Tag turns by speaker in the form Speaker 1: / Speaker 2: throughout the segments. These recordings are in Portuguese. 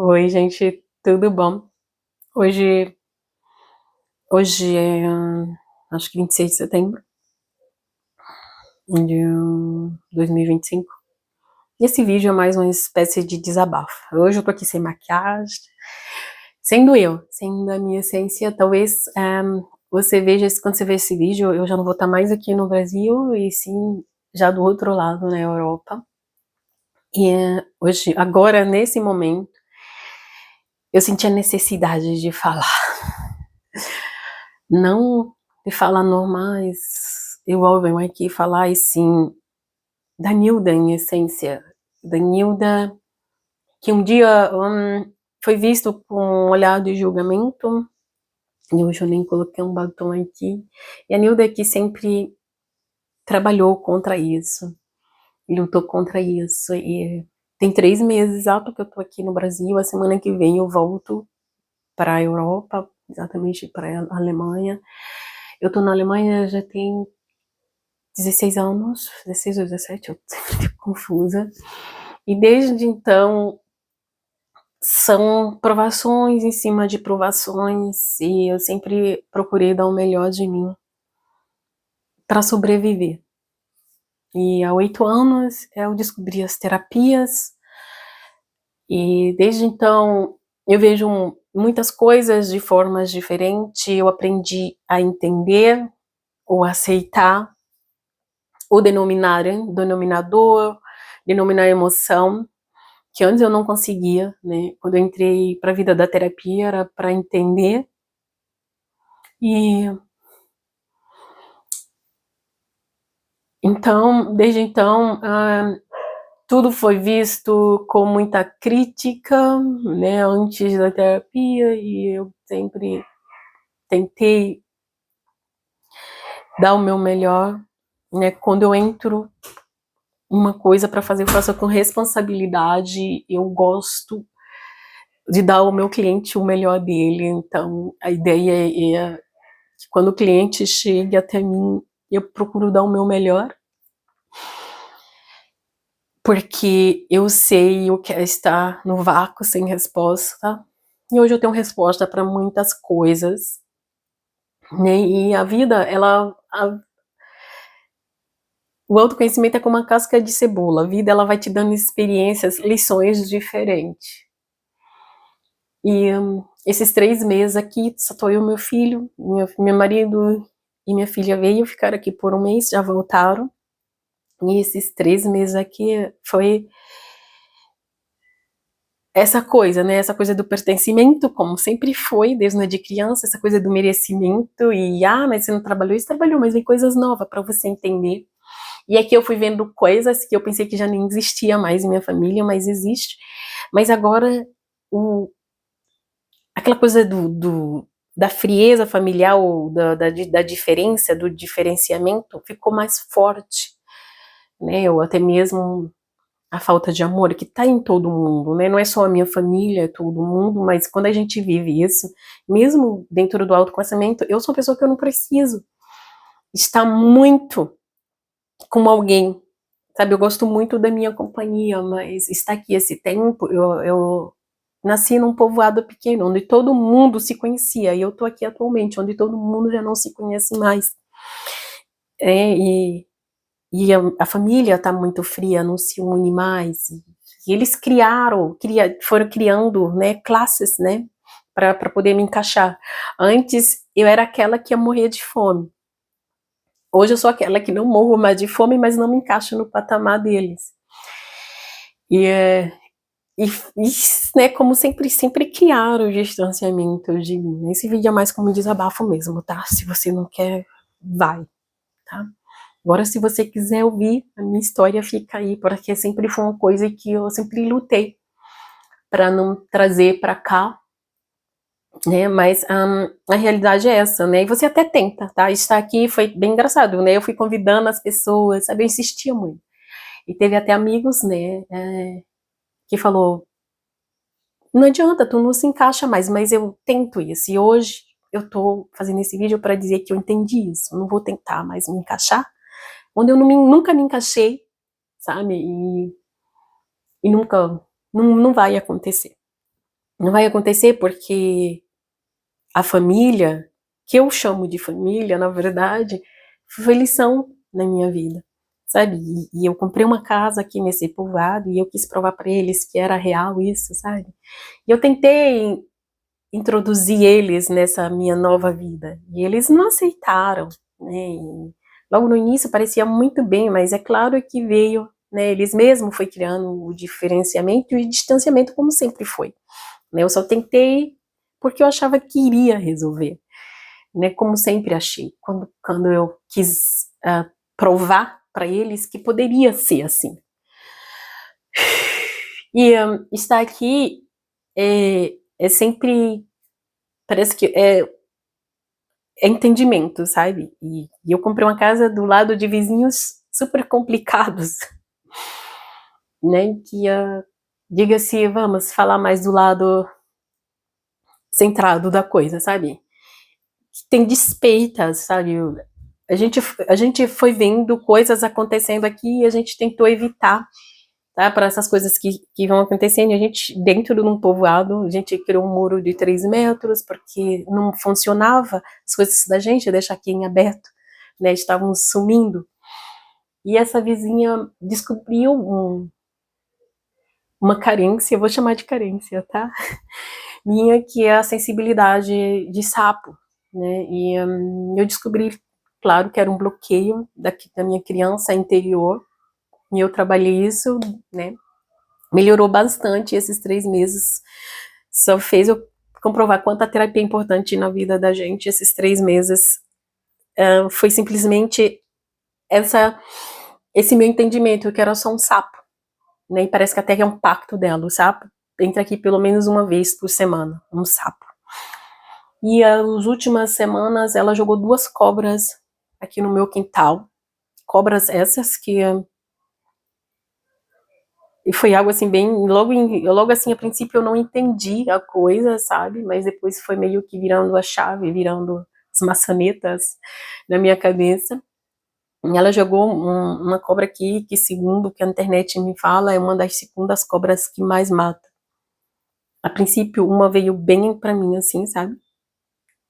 Speaker 1: Oi, gente, tudo bom? Hoje, hoje é, acho que 26 de setembro de 2025. E esse vídeo é mais uma espécie de desabafo. Hoje eu tô aqui sem maquiagem, sendo eu, sendo a minha essência. Talvez você veja, quando você vê esse vídeo, eu já não vou estar mais aqui no Brasil, e sim já do outro lado, na Europa. E hoje, agora, nesse momento, eu senti a necessidade de falar. Não de falar normais, igual venho aqui falar, e sim da Nilda em essência, da Nilda que um dia foi visto com um olhar de julgamento, e hoje eu nem coloquei um batom aqui, e a Nilda que sempre trabalhou contra isso, lutou contra isso, e tem 3 meses exato que eu tô aqui no Brasil. A semana que vem eu volto para a Europa, exatamente para a Alemanha. Eu tô na Alemanha já tem 16 anos, 16 ou 17, eu sempre fico confusa. E desde então são provações em cima de provações, e eu sempre procurei dar o melhor de mim para sobreviver. E há 8 anos eu descobri as terapias, e desde então eu vejo muitas coisas de formas diferentes. Eu aprendi a entender, ou aceitar o denominador, denominar emoção, que antes eu não conseguia, né? Quando eu entrei para a vida da terapia era para entender, e então, desde então, tudo foi visto com muita crítica, né? Antes da terapia, e eu sempre tentei dar o meu melhor, né? Quando eu entro uma coisa para fazer, eu faço com responsabilidade. Eu gosto de dar ao meu cliente o melhor dele, então a ideia é que quando o cliente chegue até mim, eu procuro dar o meu melhor, porque eu sei o que é estar no vácuo sem resposta, e hoje eu tenho resposta para muitas coisas, né? E a vida, o autoconhecimento é como uma casca de cebola. A vida, ela vai te dando experiências, lições diferentes. E esses 3 meses aqui, só tô eu e meu filho, meu marido e minha filha veio ficar aqui por um mês, já voltaram. E esses 3 meses aqui foi essa coisa, né? Essa coisa do pertencimento, como sempre foi, desde de criança, essa coisa do merecimento. E mas você não trabalhou isso? Trabalhou, mas vem coisas novas para você entender. E aqui eu fui vendo coisas que eu pensei que já nem existia mais em minha família, mas existe. Mas agora o, aquela coisa da frieza familiar, ou da diferença, do diferenciamento, ficou mais forte, né? Ou até mesmo a falta de amor que está em todo mundo, né? Não é só a minha família, é todo mundo, mas quando a gente vive isso, mesmo dentro do autoconhecimento, eu sou uma pessoa que eu não preciso estar muito com alguém, sabe? Eu gosto muito da minha companhia, mas estar aqui esse tempo, eu nasci num povoado pequeno, onde todo mundo se conhecia, e eu tô aqui atualmente, onde todo mundo já não se conhece mais. E a família tá muito fria, não se une mais, e eles foram criando, né, classes, né, para poder me encaixar. Antes, eu era aquela que ia morrer de fome. Hoje eu sou aquela que não morro mais de fome, mas não me encaixo no patamar deles. E, e, e né, como sempre criaram o distanciamento de mim. Esse vídeo é mais como um desabafo mesmo, tá? Se você não quer, vai, tá? Agora, se você quiser ouvir a minha história, fica aí, porque sempre foi uma coisa que eu sempre lutei para não trazer para cá, né? Mas a realidade é essa, né? E você até tenta, tá? Estar aqui foi bem engraçado, né? Eu fui convidando as pessoas, sabe? Eu insistia muito. E teve até amigos, né? Que falou, não adianta, tu não se encaixa mais, mas eu tento isso. E hoje eu tô fazendo esse vídeo para dizer que eu entendi isso. Eu não vou tentar mais me encaixar onde eu nunca me encaixei, sabe? E nunca, não vai acontecer. Não vai acontecer porque a família, que eu chamo de família, na verdade, foi lição na minha vida, sabe? E eu comprei uma casa aqui nesse povoado e eu quis provar para eles que era real isso, sabe? E eu tentei introduzir eles nessa minha nova vida e eles não aceitaram, né? E logo no início parecia muito bem, mas é claro que veio, né? Eles mesmos foi criando o diferenciamento e o distanciamento como sempre foi, né? Eu só tentei porque eu achava que iria resolver, né? Como sempre achei, quando eu quis provar para eles que poderia ser assim. E estar aqui é sempre, parece que é entendimento, sabe? E eu comprei uma casa do lado de vizinhos super complicados, né? Que diga-se, vamos falar mais do lado centrado da coisa, sabe? Que tem despeitas, sabe? A gente foi vendo coisas acontecendo aqui e a gente tentou evitar, tá? Para essas coisas que vão acontecendo. A gente, dentro de um povoado, a gente criou um muro de 3 metros, porque não funcionava as coisas da gente, deixar aqui em aberto, né? Estavam sumindo. E essa vizinha descobriu uma carência, eu vou chamar de carência, tá? Minha, que é a sensibilidade de sapo, né? E eu descobri, claro, que era um bloqueio da minha criança interior, e eu trabalhei isso, né? Melhorou bastante esses 3 meses, só fez eu comprovar quanto a terapia é importante na vida da gente. Esses 3 meses foi simplesmente esse meu entendimento, que era só um sapo, né? E parece que até é um pacto dela, o sapo entra aqui pelo menos uma vez por semana, um sapo. E as últimas semanas ela jogou 2 cobras aqui no meu quintal, cobras essas que e foi algo assim bem, logo assim a princípio eu não entendi a coisa, sabe? Mas depois foi meio que virando a chave, virando as maçanetas na minha cabeça. E ela jogou uma cobra aqui que, segundo o que a internet me fala, é uma das segundas cobras que mais mata. A princípio uma veio bem pra mim assim, sabe?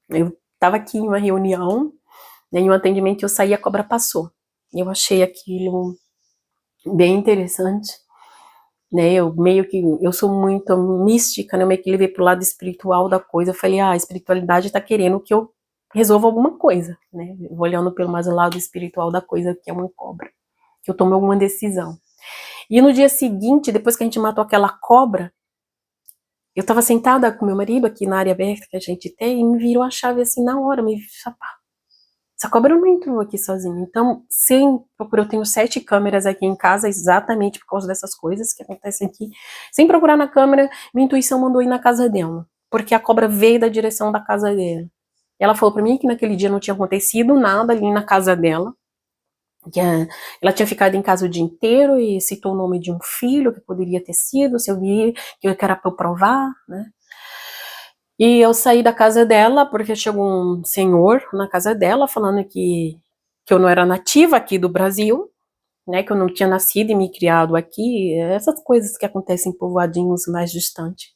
Speaker 1: Eu tava aqui em uma reunião, né, em um atendimento, eu saí, a cobra passou. Eu achei aquilo bem interessante, né? Eu sou muito mística, né? Eu meio que levei pro lado espiritual da coisa. Eu falei, a espiritualidade tá querendo que eu resolva alguma coisa, né? Eu vou olhando pelo mais lado espiritual da coisa, que é uma cobra, que eu tome alguma decisão. E no dia seguinte, depois que a gente matou aquela cobra, eu tava sentada com meu marido aqui na área aberta que a gente tem, e me virou a chave assim na hora, essa cobra não entrou aqui sozinha. Então, sem procurar, eu tenho 7 câmeras aqui em casa, exatamente por causa dessas coisas que acontecem aqui. Sem procurar na câmera, minha intuição mandou ir na casa dela, porque a cobra veio da direção da casa dela. Ela falou pra mim que naquele dia não tinha acontecido nada ali na casa dela, que ela tinha ficado em casa o dia inteiro e citou o nome de um filho que poderia ter sido, se eu vi, que era pra eu provar, né? E eu saí da casa dela porque chegou um senhor na casa dela falando que eu não era nativa aqui do Brasil, né, que eu não tinha nascido e me criado aqui, essas coisas que acontecem em povoadinhos mais distantes,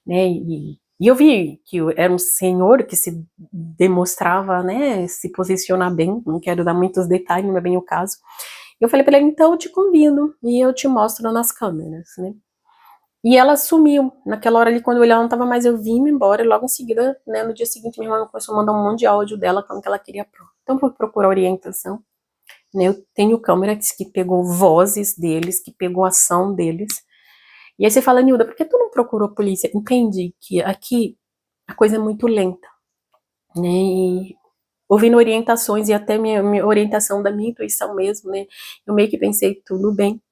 Speaker 1: né, e eu vi que era um senhor que se demonstrava, né, se posicionar bem, não quero dar muitos detalhes, não é bem o caso. Eu falei para ele, então eu te convido e eu te mostro nas câmeras, né. E ela sumiu. Naquela hora ali, quando eu olhei, ela não tava mais, eu vim embora, e logo em seguida, né, no dia seguinte, minha irmã começou a mandar um monte de áudio dela, falando que ela queria prova. Então, fui procurar orientação, né, eu tenho câmeras que pegou vozes deles, que pegou ação deles. E aí você fala, Nilda, por que tu não procurou a polícia? Entendi que aqui a coisa é muito lenta, né, e ouvindo orientações, e até minha orientação da minha intuição mesmo, né, eu meio que pensei, tudo bem,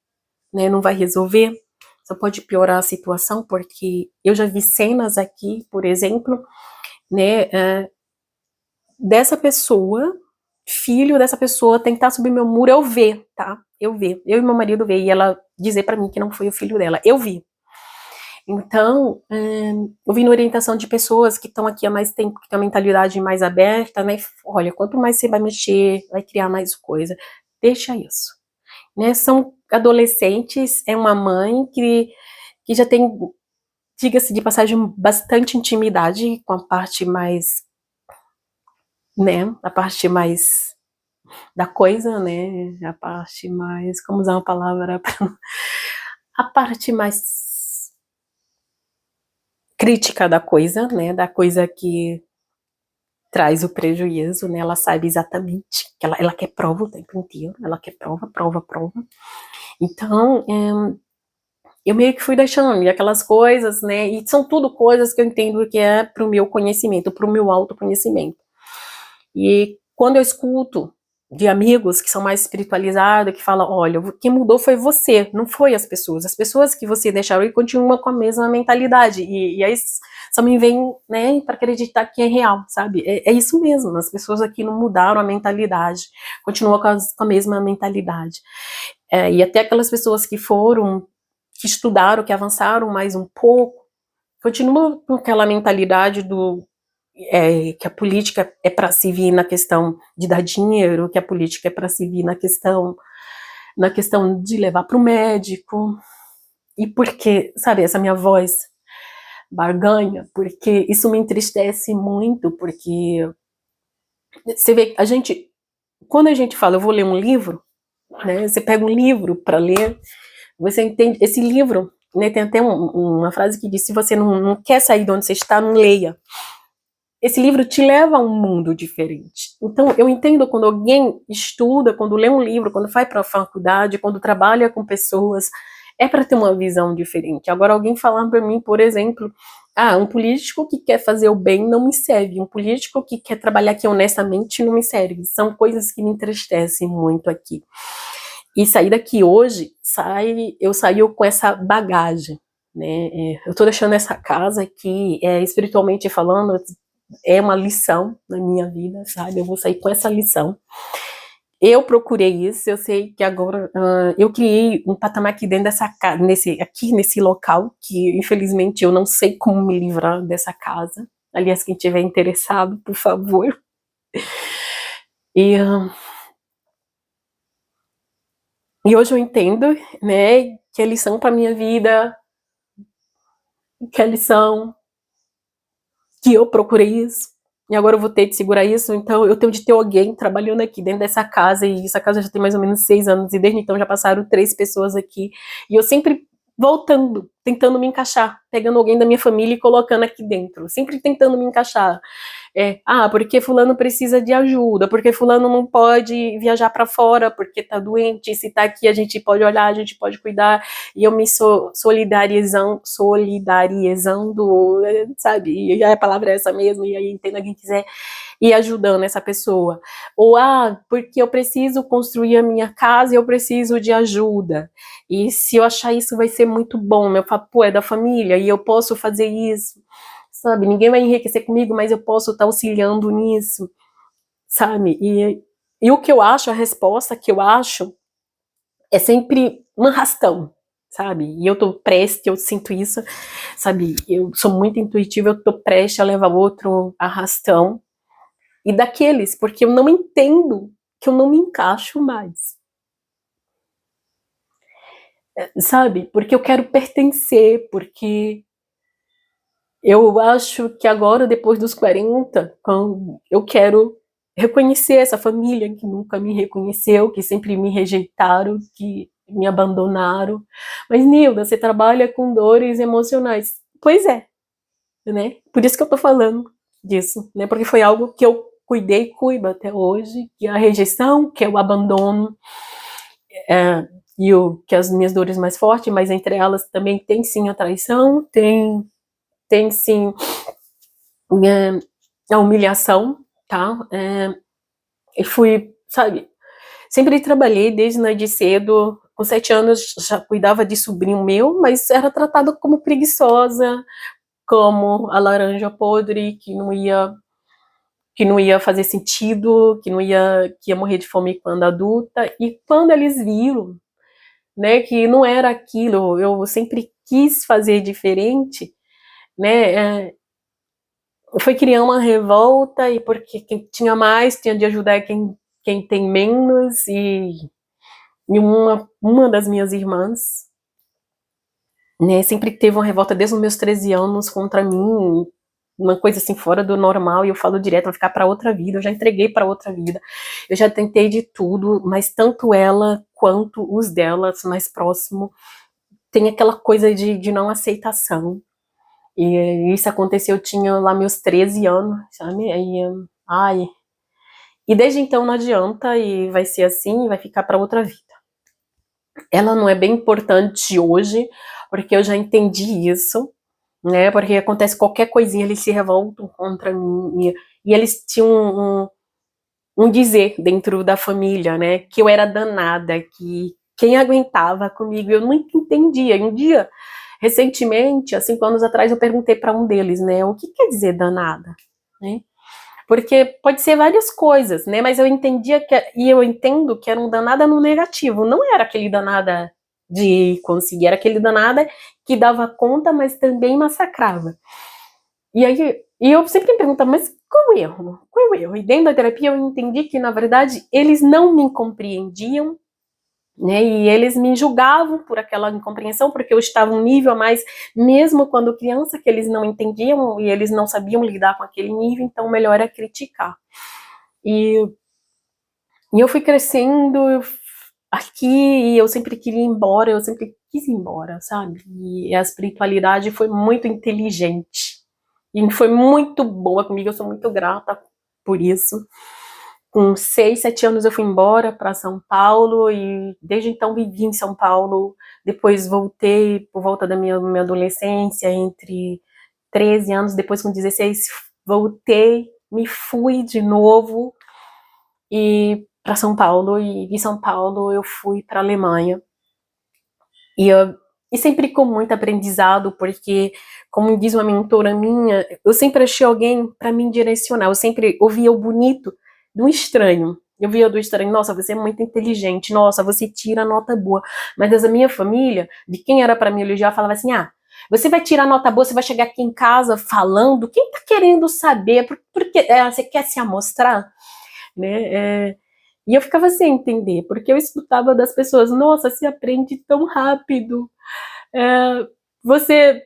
Speaker 1: né, não vai resolver, só pode piorar a situação, porque eu já vi cenas aqui, por exemplo, né, dessa pessoa, filho dessa pessoa tentar subir meu muro, eu ver, tá? Eu ver, eu e meu marido ver, e ela dizer pra mim que não foi o filho dela, eu vi. Então, ouvindo orientação de pessoas que estão aqui há mais tempo, que têm uma mentalidade mais aberta, né? Olha, quanto mais você vai mexer, vai criar mais coisa, deixa isso. Né? São adolescentes, é uma mãe que já tem diga-se de passagem, bastante intimidade com a parte mais, né, a parte mais da coisa, né, a parte mais, como usar uma palavra, a parte mais crítica da coisa, né, da coisa que traz o prejuízo, né, ela sabe exatamente, que ela quer prova o tempo inteiro, ela quer prova, prova, prova. Então, eu meio que fui deixando e aquelas coisas, né, e são tudo coisas que eu entendo que é pro meu conhecimento, pro meu autoconhecimento. E quando eu escuto de amigos que são mais espiritualizados, que falam, olha, quem mudou foi você, não foi as pessoas que você deixaram e continuam com a mesma mentalidade, e aí só me vem, né, para acreditar que é real, sabe, é isso mesmo, as pessoas aqui não mudaram a mentalidade, continuam com a mesma mentalidade, e até aquelas pessoas que foram, que estudaram, que avançaram mais um pouco, continuam com aquela mentalidade que a política é para se vir na questão de dar dinheiro, que a política é para se vir na questão de levar para o médico, e porque, sabe, essa minha voz barganha, porque isso me entristece muito, porque você vê, quando a gente fala, eu vou ler um livro, né, você pega um livro para ler, você entende, esse livro, né, tem até uma frase que diz, se você não quer sair de onde você está, não leia. Esse livro te leva a um mundo diferente. Então, eu entendo quando alguém estuda, quando lê um livro, quando vai para a faculdade, quando trabalha com pessoas, é para ter uma visão diferente. Agora, alguém falar para mim, por exemplo, um político que quer fazer o bem não me serve, um político que quer trabalhar aqui honestamente não me serve. São coisas que me entristecem muito aqui. E sair daqui hoje, eu saio com essa bagagem, né? Eu tô deixando essa casa aqui, espiritualmente falando, é uma lição na minha vida, sabe? Eu vou sair com essa lição. Eu procurei isso, eu sei que agora eu criei um patamar aqui dentro dessa casa, nesse local, que infelizmente eu não sei como me livrar dessa casa. Aliás, quem tiver interessado, por favor. E hoje eu entendo, né, que a lição para minha vida, que a lição que eu procurei isso, e agora eu vou ter de segurar isso, então eu tenho de ter alguém trabalhando aqui dentro dessa casa, e essa casa já tem mais ou menos 6 anos, e desde então já passaram 3 pessoas aqui, e eu sempre voltando, tentando me encaixar, pegando alguém da minha família e colocando aqui dentro, sempre tentando me encaixar. Porque fulano precisa de ajuda, porque fulano não pode viajar para fora porque tá doente, se tá aqui a gente pode olhar, a gente pode cuidar, e eu me solidarizando, sabe, e a palavra é essa mesmo, e aí entenda quem quiser, e ajudando essa pessoa. Ou, porque eu preciso construir a minha casa e eu preciso de ajuda, e se eu achar isso vai ser muito bom, meu papo é da família, e eu posso fazer isso, sabe? Ninguém vai enriquecer comigo, mas eu posso estar auxiliando nisso, sabe? E o que eu acho, a resposta que eu acho, é sempre um arrastão, sabe? E eu tô prestes, eu sinto isso, sabe? Eu sou muito intuitiva, eu tô prestes a levar outro arrastão. E daqueles, porque eu não entendo que eu não me encaixo mais. Sabe? Porque eu quero pertencer, porque eu acho que agora, depois dos 40, eu quero reconhecer essa família que nunca me reconheceu, que sempre me rejeitaram, que me abandonaram. Mas, Nilda, você trabalha com dores emocionais. Pois é, né? Por isso que eu tô falando disso, né? Porque foi algo que eu cuidei e cuido até hoje, que é a rejeição, que é o abandono, que as minhas dores mais fortes, mas entre elas também tem sim a traição, tem sim a humilhação, tá? Eu fui, sabe, sempre trabalhei desde cedo, com 7 anos já cuidava de sobrinho meu, mas era tratada como preguiçosa, como a laranja podre, que não ia fazer sentido, que ia morrer de fome quando adulta, e quando eles viram, né, que não era aquilo, eu sempre quis fazer diferente, né, foi criar uma revolta, e porque quem tinha mais tinha de ajudar quem tem menos, e uma das minhas irmãs, né, sempre teve uma revolta desde os meus 13 anos contra mim, uma coisa assim fora do normal, e eu falo direto, vai ficar para outra vida, eu já entreguei para outra vida, eu já tentei de tudo, mas tanto ela quanto os delas mais próximo tem aquela coisa de não aceitação. E isso aconteceu, eu tinha lá meus 13 anos, sabe? Aí, ai. E desde então não adianta, e vai ser assim, e vai ficar para outra vida. Ela não é bem importante hoje, porque eu já entendi isso, né? Porque acontece qualquer coisinha, eles se revoltam contra mim. E eles tinham um dizer dentro da família, né? Que eu era danada, que quem aguentava comigo, eu nunca entendia. E um dia, recentemente, há 5 anos atrás, eu perguntei para um deles, né? O que quer dizer danada? Né? Porque pode ser várias coisas, né? Mas eu entendia e eu entendo que era um danada no negativo. Não era aquele danada de conseguir, era aquele danada que dava conta, mas também massacrava. E aí, eu sempre me perguntava, mas qual o erro? Qual é o erro? E dentro da terapia eu entendi que, na verdade, eles não me compreendiam, né? E eles me julgavam por aquela incompreensão, porque eu estava um nível a mais, mesmo quando criança, que eles não entendiam e eles não sabiam lidar com aquele nível, então melhor é criticar. E eu fui crescendo aqui e eu sempre queria ir embora, eu sempre quis ir embora, sabe? E a espiritualidade foi muito inteligente e foi muito boa comigo, eu sou muito grata por isso. Com 6, 7 anos eu fui embora para São Paulo e desde então vivi em São Paulo. Depois voltei por volta da minha adolescência, entre 13 anos, depois com 16 voltei, me fui de novo e para São Paulo, e de São Paulo eu fui para a Alemanha. E sempre com muito aprendizado, porque, como diz uma mentora minha, eu sempre achei alguém para me direcionar, eu sempre ouvia o bonito do estranho. Eu via do estranho, nossa, você é muito inteligente, nossa, você tira nota boa. Mas da minha família, de quem era para me elogiar, falava assim, você vai tirar nota boa, você vai chegar aqui em casa falando, quem tá querendo saber, porque você quer se amostrar? Né? E eu ficava sem entender, porque eu escutava das pessoas, nossa, você aprende tão rápido, você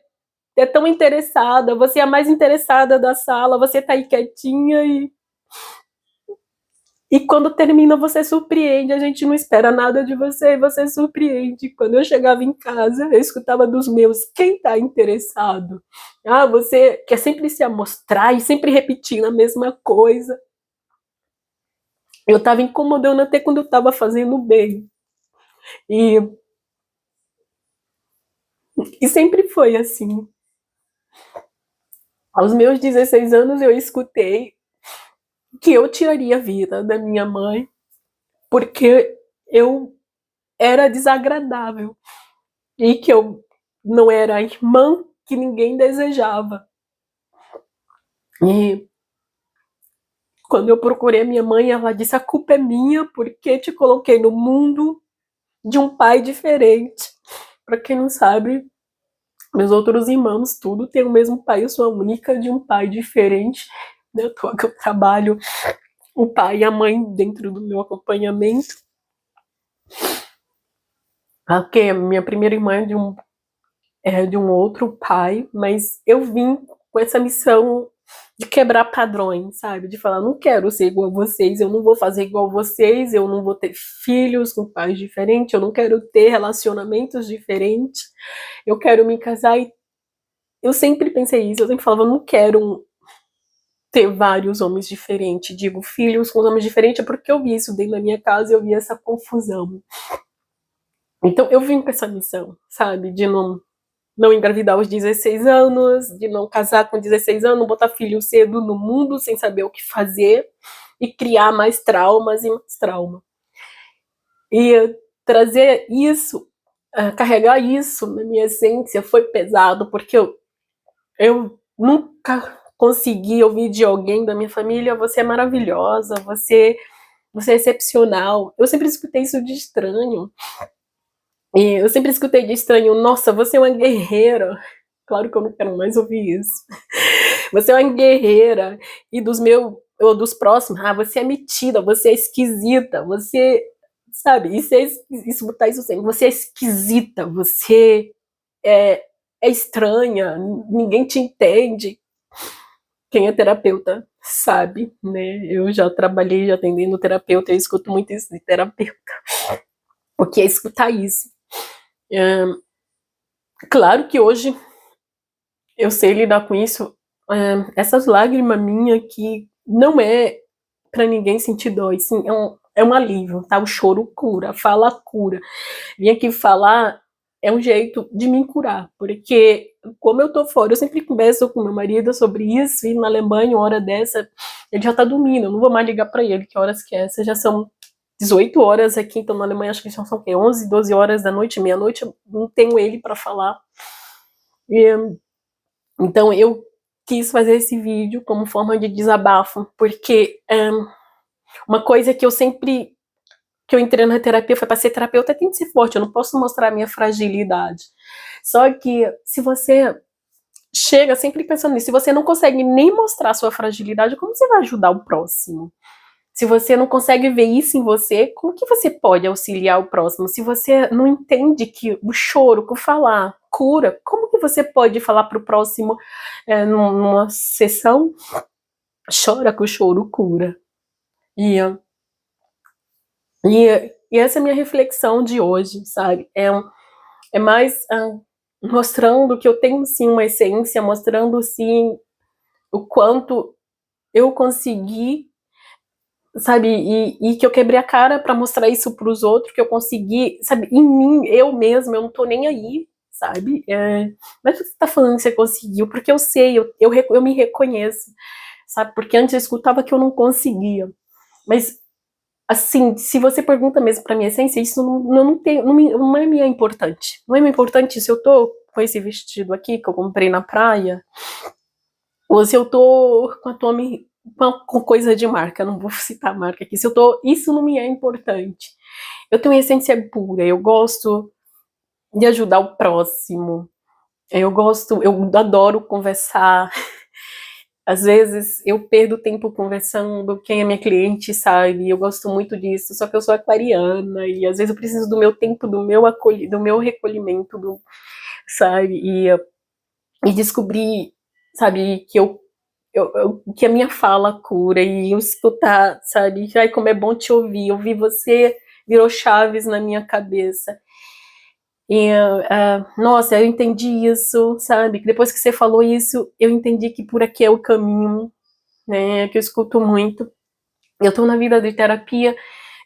Speaker 1: é tão interessada, você é a mais interessada da sala, você tá aí quietinha e quando termina você surpreende, a gente não espera nada de você e você surpreende. Quando eu chegava em casa, eu escutava dos meus, quem tá interessado? Você quer sempre se amostrar e sempre repetindo a mesma coisa. Eu tava incomodando até quando eu tava fazendo bem. E sempre foi assim. Aos meus 16 anos eu escutei que eu tiraria a vida da minha mãe porque eu era desagradável e que eu não era a irmã que ninguém desejava. E quando eu procurei a minha mãe, ela disse, a culpa é minha porque te coloquei no mundo de um pai diferente. Para quem não sabe, meus outros irmãos, tudo tem o mesmo pai, eu sou a única de um pai diferente. Eu trabalho o pai e a mãe dentro do meu acompanhamento. Porque a minha primeira irmã é de um outro pai, mas eu vim com essa missão de quebrar padrões, sabe? De falar, não quero ser igual a vocês, eu não vou fazer igual a vocês, eu não vou ter filhos com pais diferentes, eu não quero ter relacionamentos diferentes, eu quero me casar e eu sempre pensei isso, eu sempre falava, eu não quero ter vários homens diferentes, digo, filhos com homens diferentes, é porque eu vi isso dentro da minha casa e eu vi essa confusão. Então eu vim com essa missão, sabe, de não engravidar aos 16 anos, de não casar com 16 anos, não botar filho cedo no mundo sem saber o que fazer e criar mais traumas e mais trauma. E trazer isso, carregar isso na minha essência foi pesado, porque eu nunca consegui ouvir de alguém da minha família, você é maravilhosa, você é excepcional. Eu sempre escutei isso de estranho. E eu sempre escutei de estranho, nossa, você é uma guerreira. Claro que eu não quero mais ouvir isso. Você é uma guerreira. E dos próximos, você é metida, você é esquisita, você, sabe, isso botar isso sempre, você é esquisita, você é estranha, ninguém te entende. Quem é terapeuta sabe, né? Eu já trabalhei atendendo terapeuta, eu escuto muito isso de terapeuta. O que é escutar isso? Claro que hoje eu sei lidar com isso. Essas lágrimas minhas que não é pra ninguém sentir dó, sim, é um alívio, tá? O choro cura, a fala cura. Vim aqui falar é um jeito de me curar, porque como eu tô fora, eu sempre converso com meu marido sobre isso, e na Alemanha, uma hora dessa, ele já tá dormindo, eu não vou mais ligar pra ele, que horas que é? Essas já são 18 horas aqui, então na Alemanha acho que já são o quê? 11, 12 horas da noite, meia-noite, eu não tenho ele pra falar. E, então eu quis fazer esse vídeo como forma de desabafo, porque uma coisa que eu sempre que eu entrei na terapia foi para ser terapeuta, tem que ser forte, eu não posso mostrar a minha fragilidade. Só que se você chega sempre pensando nisso, se você não consegue nem mostrar a sua fragilidade, como você vai ajudar o próximo? Se você não consegue ver isso em você, como que você pode auxiliar o próximo? Se você não entende que o choro, que o falar cura, como que você pode falar para o próximo numa sessão? Chora que o choro cura. E essa é a minha reflexão de hoje, sabe? É mais mostrando que eu tenho sim uma essência, mostrando sim o quanto eu consegui, sabe? E que eu quebrei a cara para mostrar isso para os outros, que eu consegui, sabe? Em mim, eu mesma, eu não tô nem aí, sabe? Mas você tá falando que você conseguiu, porque eu sei, eu me reconheço, sabe? Porque antes eu escutava que eu não conseguia. Mas assim, se você pergunta mesmo pra minha essência, isso não é minha importante. Não é minha importante se eu tô com esse vestido aqui que eu comprei na praia, ou se eu tô com a Tommy com coisa de marca, não vou citar a marca aqui. Se eu tô, isso não me é importante. Eu tenho essência pura, eu gosto de ajudar o próximo. Eu adoro conversar. Às vezes eu perdo tempo conversando, quem é minha cliente sabe, eu gosto muito disso, só que eu sou aquariana e às vezes eu preciso do meu tempo, do meu recolhimento, sabe, e descobrir, sabe, que que a minha fala cura e eu escutar, sabe, ai como é bom te ouvir você virou chaves na minha cabeça. E, nossa, eu entendi isso, sabe, que depois que você falou isso, eu entendi que por aqui é o caminho, né, que eu escuto muito. Eu estou na vida de terapia,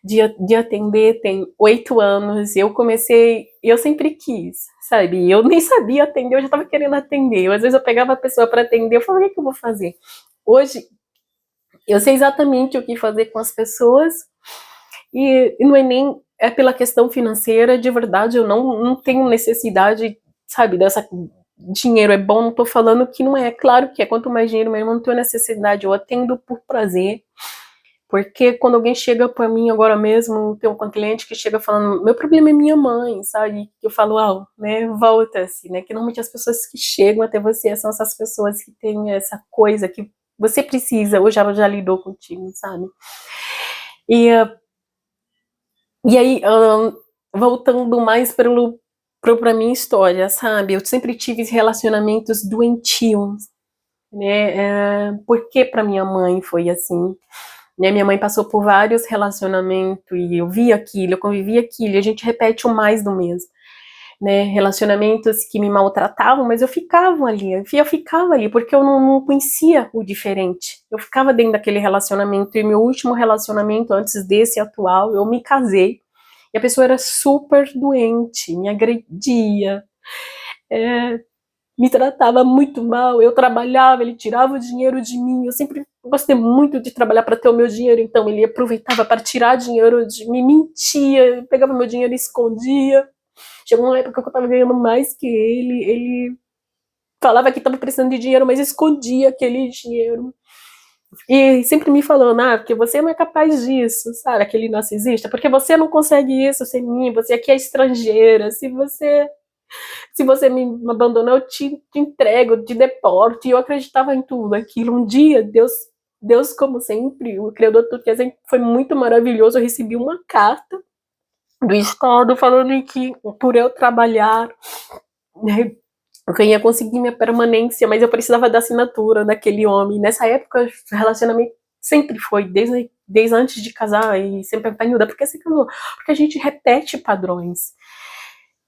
Speaker 1: de atender, tem 8 anos, eu sempre quis, sabe, eu nem sabia atender, eu já estava querendo atender, às vezes eu pegava a pessoa para atender, eu falava, o que eu vou fazer? Hoje, eu sei exatamente o que fazer com as pessoas, e não é nem pela questão financeira, de verdade, eu não tenho necessidade, sabe, dessa dinheiro é bom, não tô falando que não é, claro que é, quanto mais dinheiro, mesmo, eu não tenho necessidade, eu atendo por prazer, porque quando alguém chega pra mim agora mesmo, tem um cliente que chega falando, meu problema é minha mãe, sabe? Eu falo, né, volta-se, né? Que normalmente as pessoas que chegam até você são essas pessoas que têm essa coisa que você precisa, ou já lidou contigo, sabe? E aí, voltando mais pra minha história, sabe? Eu sempre tive relacionamentos doentios, né? Porque pra minha mãe foi assim. Né? Minha mãe passou por vários relacionamentos e eu vi aquilo, eu convivi aquilo, e a gente repete o mais do mesmo. Né? Relacionamentos que me maltratavam, mas eu ficava ali, porque eu não conhecia o diferente. Eu ficava dentro daquele relacionamento, e meu último relacionamento, antes desse atual, eu me casei, e a pessoa era super doente, me agredia, me tratava muito mal, eu trabalhava, ele tirava o dinheiro de mim, eu sempre gostei muito de trabalhar para ter o meu dinheiro, então ele aproveitava para tirar dinheiro de mim, mentia, pegava meu dinheiro e escondia. Chegou uma época que eu tava ganhando mais que ele falava que tava precisando de dinheiro, mas escondia aquele dinheiro. E sempre me falando, porque você não é capaz disso, sabe, aquele narcisista, porque você não consegue isso sem mim, você aqui é estrangeira, se você me abandonar, eu te entrego, eu te deporto. E eu acreditava em tudo aquilo. Um dia, Deus como sempre, o Criador de tudo, que foi muito maravilhoso. Eu recebi uma carta do Estado falando que por eu trabalhar né? Eu ia conseguir minha permanência, mas eu precisava da assinatura daquele homem. Nessa época, o relacionamento sempre foi, desde antes de casar, e sempre vai Nilda, por que você casou? Porque a gente repete padrões.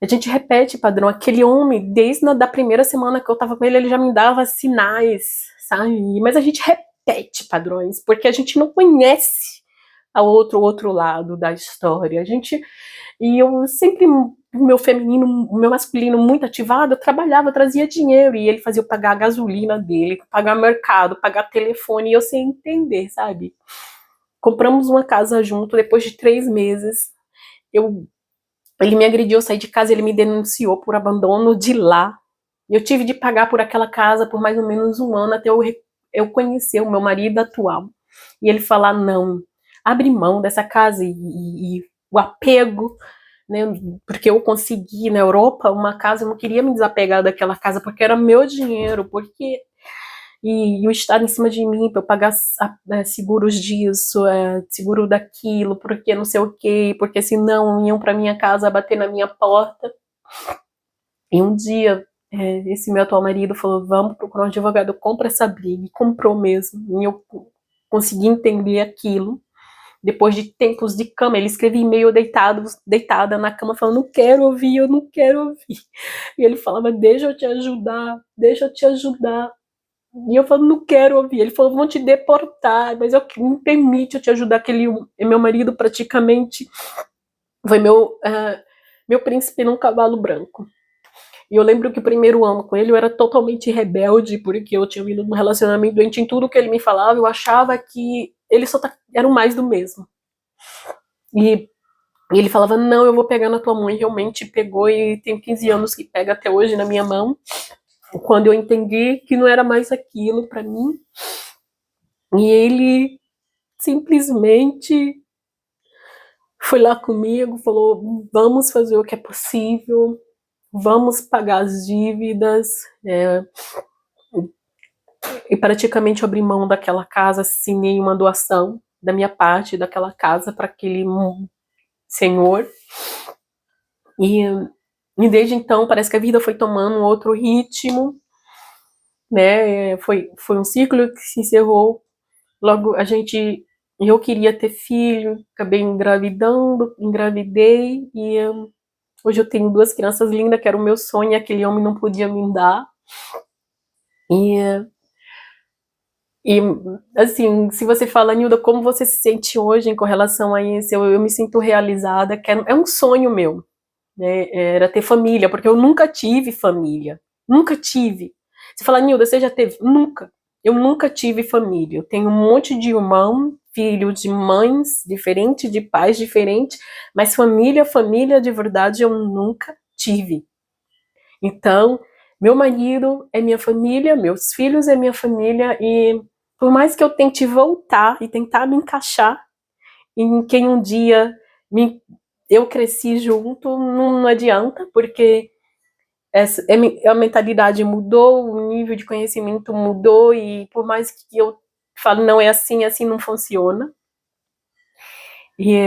Speaker 1: A gente repete padrão. Aquele homem, desde a da primeira semana que eu tava com ele, ele já me dava sinais, sabe? Mas a gente repete padrões, porque a gente não conhece o outro lado da história. E eu sempre, o meu feminino, o meu masculino muito ativado, eu trabalhava, eu trazia dinheiro, e ele fazia eu pagar a gasolina dele, pagar mercado, pagar telefone, e eu sem entender, sabe? Compramos uma casa junto, depois de 3 meses, ele me agrediu, eu saí de casa, ele me denunciou por abandono de lá. Eu tive de pagar por aquela casa por mais ou menos 1 ano, até eu conhecer o meu marido atual. E ele falar, não, abre mão dessa casa e o apego, né, porque eu consegui na Europa uma casa, eu não queria me desapegar daquela casa, porque era meu dinheiro, porque e o Estado em cima de mim para eu pagar seguros disso, seguro daquilo, porque não sei o quê, porque senão iam para minha casa bater na minha porta. E um dia, esse meu atual marido falou, vamos procurar um advogado, compra essa briga, e comprou mesmo, e eu consegui entender aquilo. Depois de tempos de cama, ele escrevia e-mail deitada na cama, falando, não quero ouvir, eu não quero ouvir. E ele falava, deixa eu te ajudar, deixa eu te ajudar. E eu falo, não quero ouvir. Ele falou, vão te deportar, mas me permite eu te ajudar. Aquele meu marido praticamente foi meu príncipe num cavalo branco. E eu lembro que o primeiro ano com ele eu era totalmente rebelde, porque eu tinha vindo num relacionamento doente. Em tudo que ele me falava, eu achava que ele só era o mais do mesmo. E ele falava, não, eu vou pegar na tua mão. E realmente pegou, e tem 15 anos que pega até hoje na minha mão. Quando eu entendi que não era mais aquilo pra mim. E ele simplesmente foi lá comigo, falou, vamos fazer o que é possível, vamos pagar as dívidas, e praticamente abri mão daquela casa, assinei uma doação da minha parte daquela casa para aquele senhor, e desde então parece que a vida foi tomando um outro ritmo, né? Foi um ciclo que se encerrou. Logo eu queria ter filho, acabei engravidei, e hoje eu tenho 2 crianças lindas, que era o meu sonho, e aquele homem não podia me dar. E assim, se você fala, Nilda, como você se sente hoje com relação a isso? Eu me sinto realizada, que é um sonho meu, né? Era ter família, porque eu nunca tive família. Nunca tive. Você fala, Nilda, você já teve? Nunca. Eu nunca tive família. Eu tenho um monte de irmão, filho de mães diferentes, de pais diferentes, mas família de verdade eu nunca tive. Então, meu marido é minha família, meus filhos é minha família, e por mais que eu tente voltar e tentar me encaixar em quem um dia eu cresci junto, não adianta, porque a mentalidade mudou, o nível de conhecimento mudou, e por mais que eu fale, não é assim, assim não funciona. E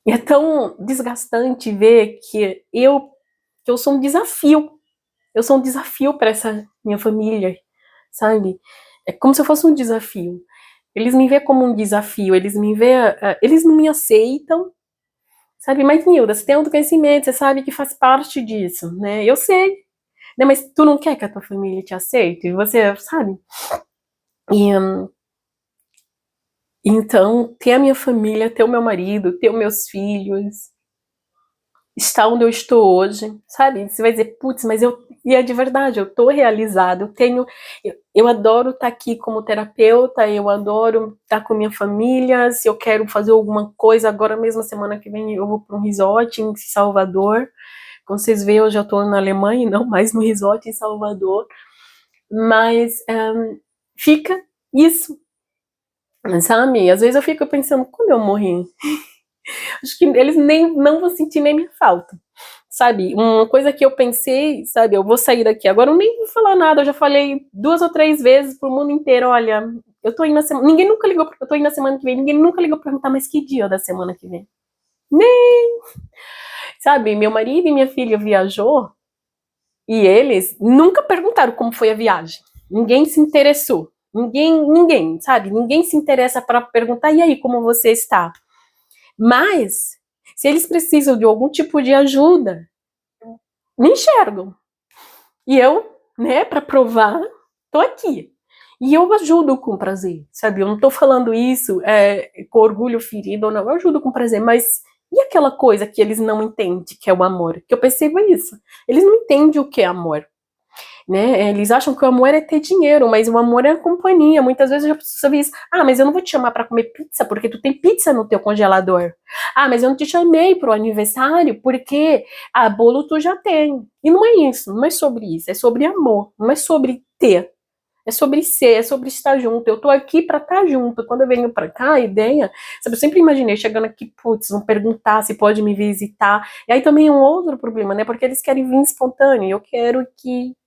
Speaker 1: é tão desgastante ver que eu sou um desafio. Eu sou um desafio para essa minha família, sabe? É como se eu fosse um desafio. Eles me veem como um desafio, eles não me aceitam, sabe? Mas, Nilda, você tem autoconhecimento, você sabe que faz parte disso, né? Eu sei, né? Mas tu não quer que a tua família te aceite? Você, sabe? E, então, ter a minha família, ter o meu marido, ter os meus filhos, estar onde eu estou hoje, sabe? Você vai dizer, putz, mas e é de verdade, eu tô realizada, eu adoro estar aqui como terapeuta, eu adoro estar com minha família, se eu quero fazer alguma coisa, agora mesmo, semana que vem, eu vou para um resort em Salvador, como vocês veem, eu já estou na Alemanha, não mais no resort em Salvador, mas fica isso, sabe? Às vezes eu fico pensando, quando eu morrer, acho que eles não vão sentir nem minha falta, sabe? Uma coisa que eu pensei, sabe? Eu vou sair daqui agora, eu nem vou falar nada, eu já falei 2 ou 3 vezes pro mundo inteiro, olha, eu tô indo na semana, ninguém nunca ligou, eu tô indo na semana que vem, ninguém nunca ligou pra perguntar, mas que dia da semana que vem? Nem, sabe? Meu marido e minha filha viajou, E eles nunca perguntaram como foi a viagem. Ninguém se interessou. Ninguém, sabe? Ninguém se interessa para perguntar, e aí, como você está? Mas, se eles precisam de algum tipo de ajuda, me enxergam. E eu, né, para provar, tô aqui. E eu ajudo com prazer, sabe? Eu não tô falando isso com orgulho ferido ou não, eu ajudo com prazer, mas e aquela coisa que eles não entendem, que é o amor? Que eu percebo isso. Eles não entendem o que é amor. Né? Eles acham que o amor é ter dinheiro, mas o amor é a companhia. Muitas vezes eu já percebi isso. Ah, mas eu não vou te chamar para comer pizza porque tu tem pizza no teu congelador. Ah, mas eu não te chamei pro aniversário porque bolo tu já tem. E não é isso, não é sobre isso, é sobre amor, não é sobre ter. É sobre ser, é sobre estar junto. Eu tô aqui para estar junto. Quando eu venho para cá, a ideia, sabe, eu sempre imaginei chegando aqui, putz, vão perguntar se pode me visitar. E aí também é um outro problema, né? Porque eles querem vir espontâneo. Eu quero que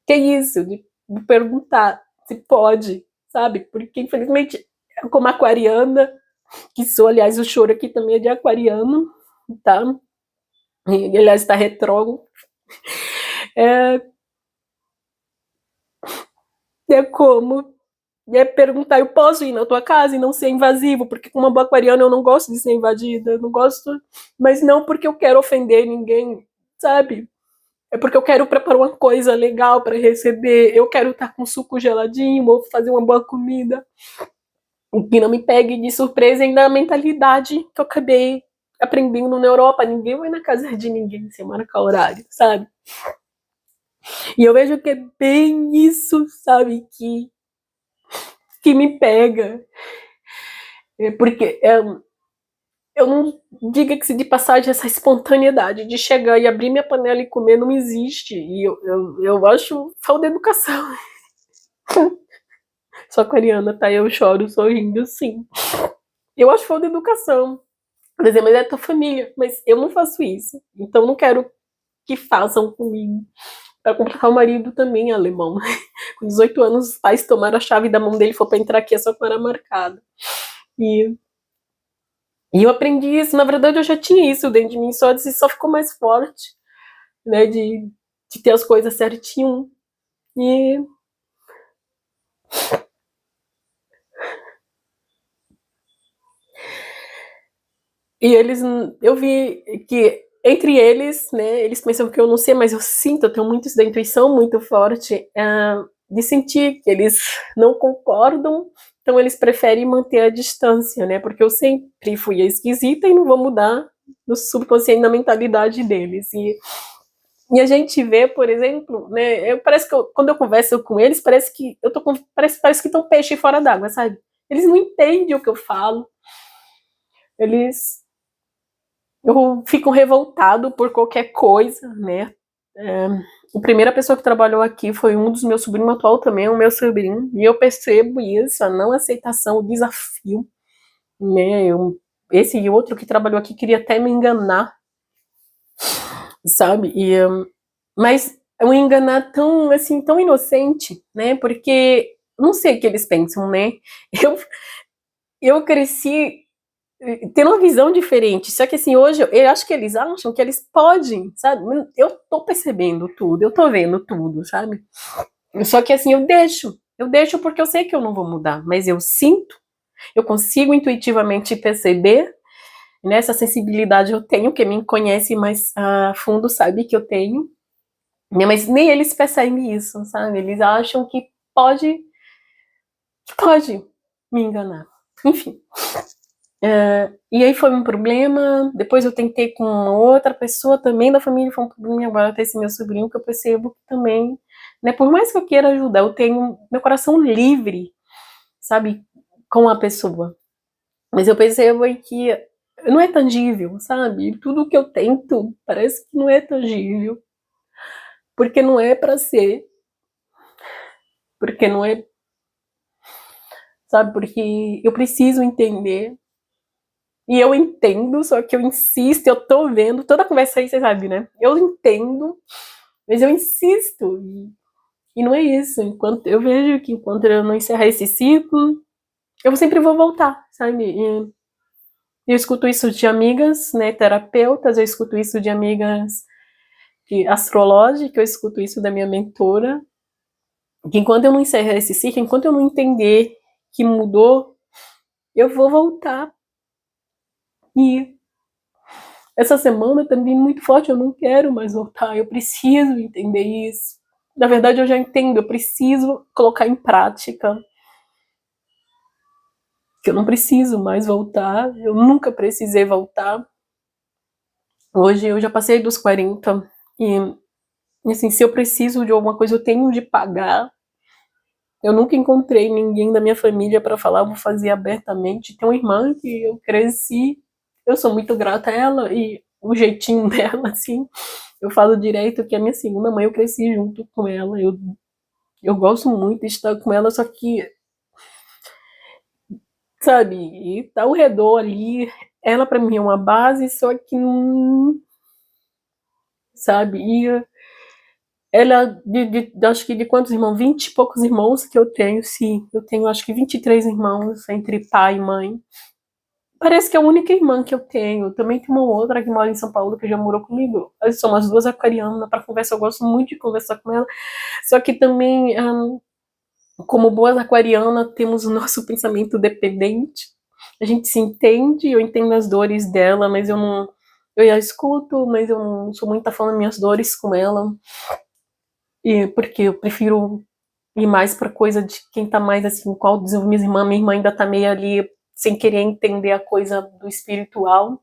Speaker 1: é isso, de perguntar se pode, sabe? Porque, infelizmente, como aquariana, que sou, aliás, o choro aqui também é de aquariano, tá? E, aliás, está retrógrado. É como perguntar, eu posso ir na tua casa e não ser invasivo, porque como uma boa aquariana eu não gosto de ser invadida, eu não gosto, mas não porque eu quero ofender ninguém, sabe? É porque eu quero preparar uma coisa legal para receber, eu quero estar com suco geladinho, ou fazer uma boa comida. Que não me pegue de surpresa ainda a mentalidade que eu acabei aprendendo na Europa. Ninguém vai na casa de ninguém sem marcar horário, sabe? E eu vejo que é bem isso, sabe, que me pega. Porque eu não diga que se de passagem essa espontaneidade de chegar e abrir minha panela e comer não existe. E eu acho falta de educação. Sou aquariana, tá? Eu choro sorrindo, sim. Eu acho falta de educação. Por exemplo, é tua família, mas eu não faço isso. Então não quero que façam comigo. Para comprar o marido também é alemão. Com 18 anos, os pais tomaram a chave da mão dele e foi para entrar aqui, é só com a hora marcada. E eu aprendi isso. Na verdade, eu já tinha isso dentro de mim, só ficou mais forte, né? De ter as coisas certinho. E eles, eu vi que entre eles, né, eles pensam que eu não sei, mas eu sinto, eu tenho muito isso da intuição muito forte, de sentir que eles não concordam, então eles preferem manter a distância, né, porque eu sempre fui a esquisita e não vou mudar no subconsciente, na mentalidade deles. E a gente vê, por exemplo, né, parece que quando eu converso com eles, parece que eu tô parece que estão peixe fora d'água, sabe? Eles não entendem o que eu falo, eles ficam revoltados por qualquer coisa, né? A primeira pessoa que trabalhou aqui foi um dos meus sobrinhos, atual também é o meu sobrinho, e eu percebo isso, a não aceitação, o desafio, né? Esse e outro que trabalhou aqui queria até me enganar, sabe? Mas um enganar tão, assim, tão inocente, né? Porque não sei o que eles pensam, né? Eu, eu cresci tendo uma visão diferente. Só que assim, hoje eu acho que eles acham que eles podem, sabe? Eu tô percebendo tudo, eu tô vendo tudo, sabe? Só que assim, eu deixo porque eu sei que eu não vou mudar, mas eu sinto, eu consigo intuitivamente perceber, nessa sensibilidade eu tenho, quem me conhece mais a fundo sabe que eu tenho, né? Mas nem eles percebem isso, sabe? Eles acham que pode me enganar. Enfim. E aí foi um problema, depois eu tentei com uma outra pessoa também da família, foi um problema, agora tem esse meu sobrinho que eu percebo que também, né, por mais que eu queira ajudar, eu tenho meu coração livre, sabe, com a pessoa, mas eu percebo que não é tangível, sabe, tudo que eu tento parece que não é tangível, porque não é pra ser, porque não é, sabe, porque eu preciso entender. E eu entendo, só que eu insisto, eu tô vendo, toda conversa aí, você sabe, né? Eu entendo, mas eu insisto. E não é isso. Enquanto eu vejo que enquanto eu não encerrar esse ciclo, eu sempre vou voltar, sabe? E eu escuto isso de amigas, né, terapeutas, eu escuto isso de amigas astrológica, eu escuto isso da minha mentora, que enquanto eu não encerrar esse ciclo, enquanto eu não entender que mudou, eu vou voltar. E essa semana também muito forte, eu não quero mais voltar, eu preciso entender isso. Na verdade, eu já entendo, eu preciso colocar em prática que eu não preciso mais voltar, eu nunca precisei voltar. Hoje eu já passei dos 40 e, assim, se eu preciso de alguma coisa, eu tenho de pagar. Eu nunca encontrei ninguém da minha família para falar, vou fazer abertamente. Tem uma irmã que eu cresci, eu sou muito grata a ela e o jeitinho dela, assim, eu falo direto que a minha segunda mãe, eu cresci junto com ela, eu gosto muito de estar com ela, só que, sabe, e tá ao redor ali, ela para mim é uma base, só que não, sabe, e ela, acho que de quantos irmãos? 20 e poucos irmãos que eu tenho, sim. Eu tenho acho que 23 irmãos entre pai e mãe. Parece que é a única irmã que eu tenho. Também tem uma outra que mora em São Paulo que já morou comigo. Elas são as duas aquarianas para conversar. Eu gosto muito de conversar com ela. Só que também, como boas aquarianas, temos o nosso pensamento dependente. A gente se entende, eu entendo as dores dela, mas eu não. Eu a escuto, mas eu não sou muito falando minhas dores com ela. E porque eu prefiro ir mais pra coisa de quem tá mais assim, qual desenvolvimento minha irmã ainda tá meio ali sem querer entender a coisa do espiritual,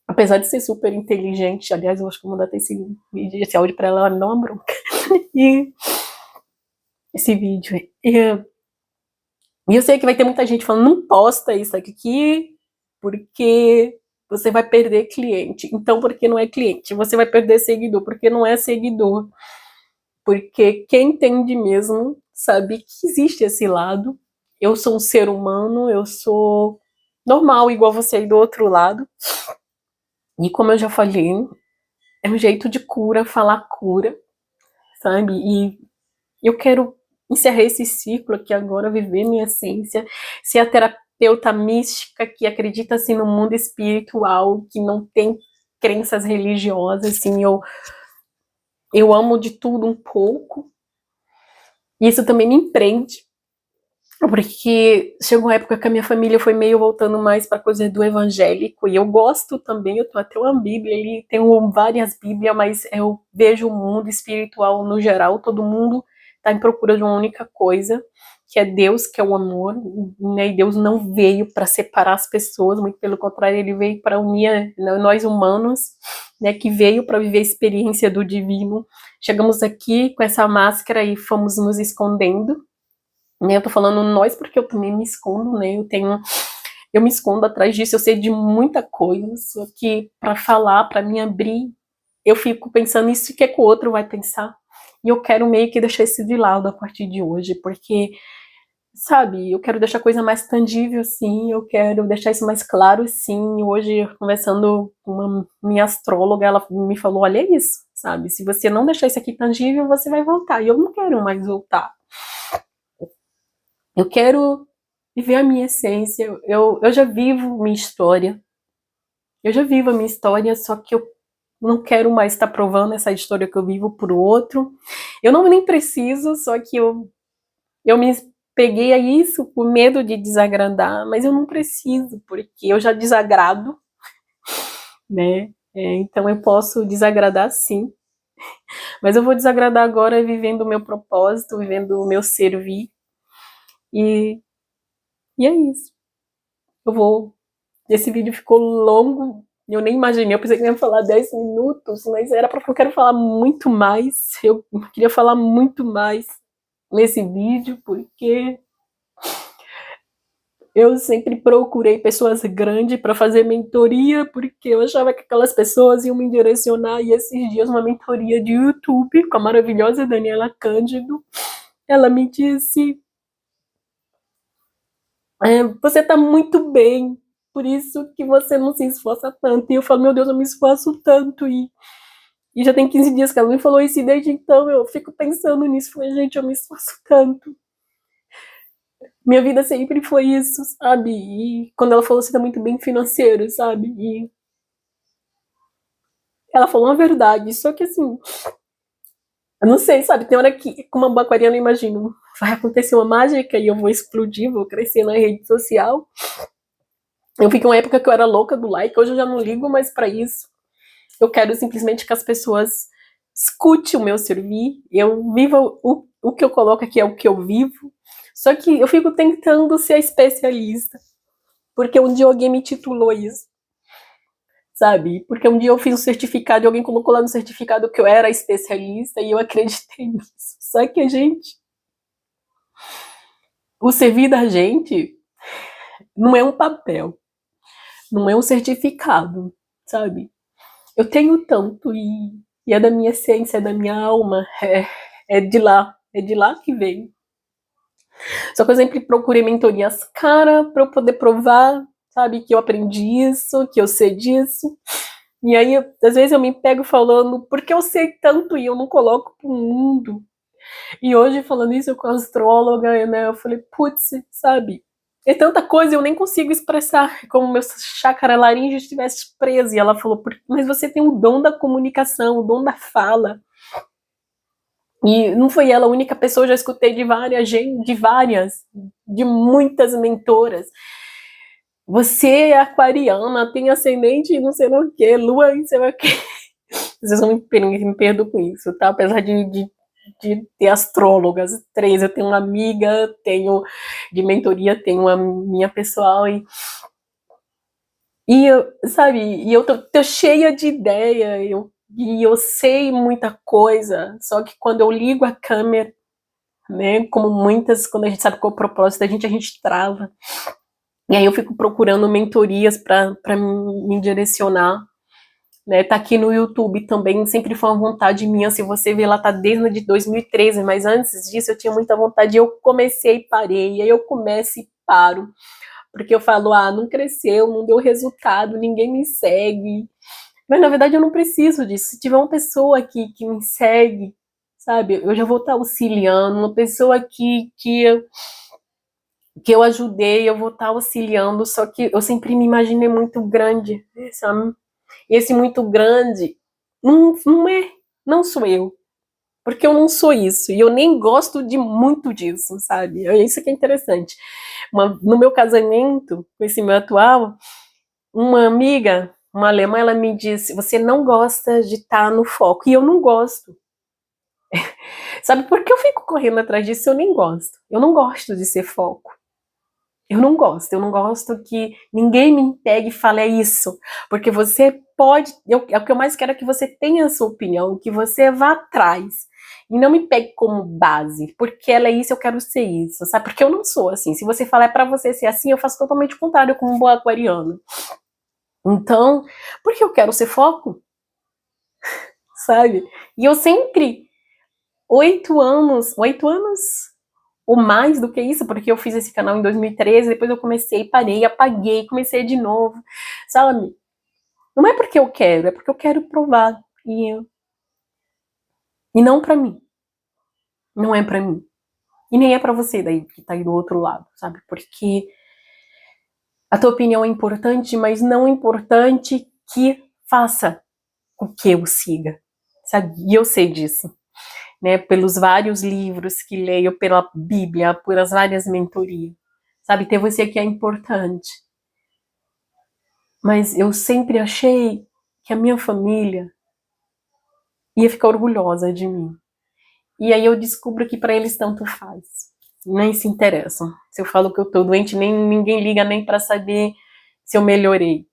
Speaker 1: apesar de ser super inteligente. Aliás, eu acho que eu vou mandar até esse vídeo, esse áudio pra ela, ela me dá uma bronca. E esse vídeo. E eu sei que vai ter muita gente falando, não posta isso aqui, porque você vai perder cliente. Então, porque não é cliente? Você vai perder seguidor, porque não é seguidor. Porque quem entende mesmo sabe que existe esse lado. Eu sou um ser humano, eu sou normal, igual você aí do outro lado. E como eu já falei, é um jeito de cura, falar cura, sabe? E eu quero encerrar esse ciclo aqui agora, viver minha essência, ser a terapeuta mística que acredita assim no mundo espiritual, que não tem crenças religiosas, assim, eu amo de tudo um pouco. E isso também me empreende, porque chegou uma época que a minha família foi meio voltando mais para coisa do evangélico, e eu gosto também, eu tenho até uma bíblia, ali tenho várias bíblias, mas eu vejo o mundo espiritual no geral, todo mundo está em procura de uma única coisa, que é Deus, que é o amor, né? E Deus não veio para separar as pessoas, muito pelo contrário, ele veio para unir, né, nós humanos, né, que veio para viver a experiência do divino. Chegamos aqui com essa máscara e fomos nos escondendo, né? Eu tô falando nós porque eu também me escondo, né? Eu me escondo atrás disso, eu sei de muita coisa, só que para falar, para me abrir, eu fico pensando isso que é que o outro vai pensar. E eu quero meio que deixar isso de lado a partir de hoje, porque, sabe, eu quero deixar a coisa mais tangível, assim, eu quero deixar isso mais claro, sim. Hoje, conversando com uma minha astróloga, ela me falou, olha isso, sabe, se você não deixar isso aqui tangível, você vai voltar, e eu não quero mais voltar. Eu quero viver a minha essência, eu já vivo minha história, eu já vivo a minha história, só que eu não quero mais estar provando essa história que eu vivo pro outro. Eu não nem preciso, só que eu me peguei a isso por medo de desagradar, mas eu não preciso, porque eu já desagrado, né? Então eu posso desagradar sim, mas eu vou desagradar agora vivendo o meu propósito, vivendo o meu servir, e, e é isso. Eu vou. Esse vídeo ficou longo, eu nem imaginei, eu pensei que ia falar 10 minutos, mas era porque eu quero falar muito mais, eu queria falar muito mais nesse vídeo, porque eu sempre procurei pessoas grandes para fazer mentoria, porque eu achava que aquelas pessoas iam me direcionar, e esses dias uma mentoria de YouTube com a maravilhosa Daniela Cândido, ela me disse, você está muito bem, por isso que você não se esforça tanto. E eu falo, meu Deus, eu me esforço tanto, e já tem 15 dias que ela me falou isso, e desde então eu fico pensando nisso, falei, gente, eu me esforço tanto. Minha vida sempre foi isso, sabe? E quando ela falou, você tá muito bem financeiro, sabe? E Ela falou uma verdade, só que assim, eu não sei, sabe, tem hora que, como uma aquariana, eu imagino, vai acontecer uma mágica e eu vou explodir, vou crescer na rede social. Eu fiquei uma época que eu era louca do like, hoje eu já não ligo mais pra isso. Eu quero simplesmente que as pessoas escutem o meu servir, eu viva o que eu coloco aqui é o que eu vivo. Só que eu fico tentando ser a especialista, porque um dia alguém me titulou isso, sabe? Porque um dia eu fiz um certificado e alguém colocou lá no certificado que eu era especialista e eu acreditei nisso. Só que o servir da gente não é um papel, não é um certificado, sabe? Eu tenho tanto e é da minha essência, é da minha alma, é de lá que vem. Só que eu sempre procurei mentorias cara para eu poder provar, sabe, que eu aprendi isso, que eu sei disso. E aí, às vezes eu me pego falando, porque eu sei tanto e eu não coloco pro mundo. E hoje, falando isso com a astróloga, né, eu falei, putz, sabe, é tanta coisa, eu nem consigo expressar, como meu chácara laríngeo estivesse preso. E ela falou, mas você tem o dom da comunicação, o dom da fala. E não foi ela a única pessoa, eu já escutei de muitas mentoras. Você é aquariana, tem ascendente não sei o que, lua não sei o que. Vocês vão me perdoar com isso, tá? Apesar de ter astrólogas, 3, eu tenho uma amiga, tenho de mentoria, tenho a minha pessoal e eu, sabe, e eu tô cheia de ideia, e eu sei muita coisa, só que quando eu ligo a câmera, né, como muitas, quando a gente sabe qual é o propósito da gente, a gente trava. E aí eu fico procurando mentorias para me direcionar, né? Tá aqui no YouTube também, sempre foi uma vontade minha, se você ver lá, tá desde de 2013, mas antes disso eu tinha muita vontade, eu comecei e parei, e aí eu começo e paro, porque eu falo, não cresceu, não deu resultado, ninguém me segue, mas na verdade eu não preciso disso, se tiver uma pessoa aqui que me segue, sabe, eu já vou estar auxiliando, uma pessoa que eu ajudei, eu vou estar auxiliando, só que eu sempre me imaginei muito grande, sabe? E esse muito grande não sou eu, porque eu não sou isso, e eu nem gosto de muito disso, sabe? É isso que é interessante. No meu casamento, com esse meu atual, uma amiga, uma alemã, ela me disse, você não gosta de estar no foco, e eu não gosto. Sabe por que eu fico correndo atrás disso? Eu nem gosto. Eu não gosto de ser foco. Eu não gosto que ninguém me pegue e fale é isso, porque você pode, o que eu mais quero é que você tenha a sua opinião, que você vá atrás, e não me pegue como base, porque ela é isso, eu quero ser isso, sabe, porque eu não sou assim, se você falar é pra você ser assim, eu faço totalmente o contrário como um boa aquariano, então, porque eu quero ser foco, sabe, e eu sempre, 8 anos, ou mais do que isso, porque eu fiz esse canal em 2013, depois eu comecei, parei, apaguei, comecei de novo, sabe? Não é porque eu quero, é porque eu quero provar. E não pra mim. Não é pra mim. E nem é pra você daí que tá aí do outro lado, sabe? Porque a tua opinião é importante, mas não é importante que faça o que eu siga, sabe? E eu sei disso. Né, pelos vários livros que leio, pela Bíblia, por as várias mentorias. Sabe, ter você aqui é importante. Mas eu sempre achei que a minha família ia ficar orgulhosa de mim. E aí eu descubro que para eles tanto faz. Nem se interessam. Se eu falo que eu tô doente, ninguém liga nem para saber se eu melhorei.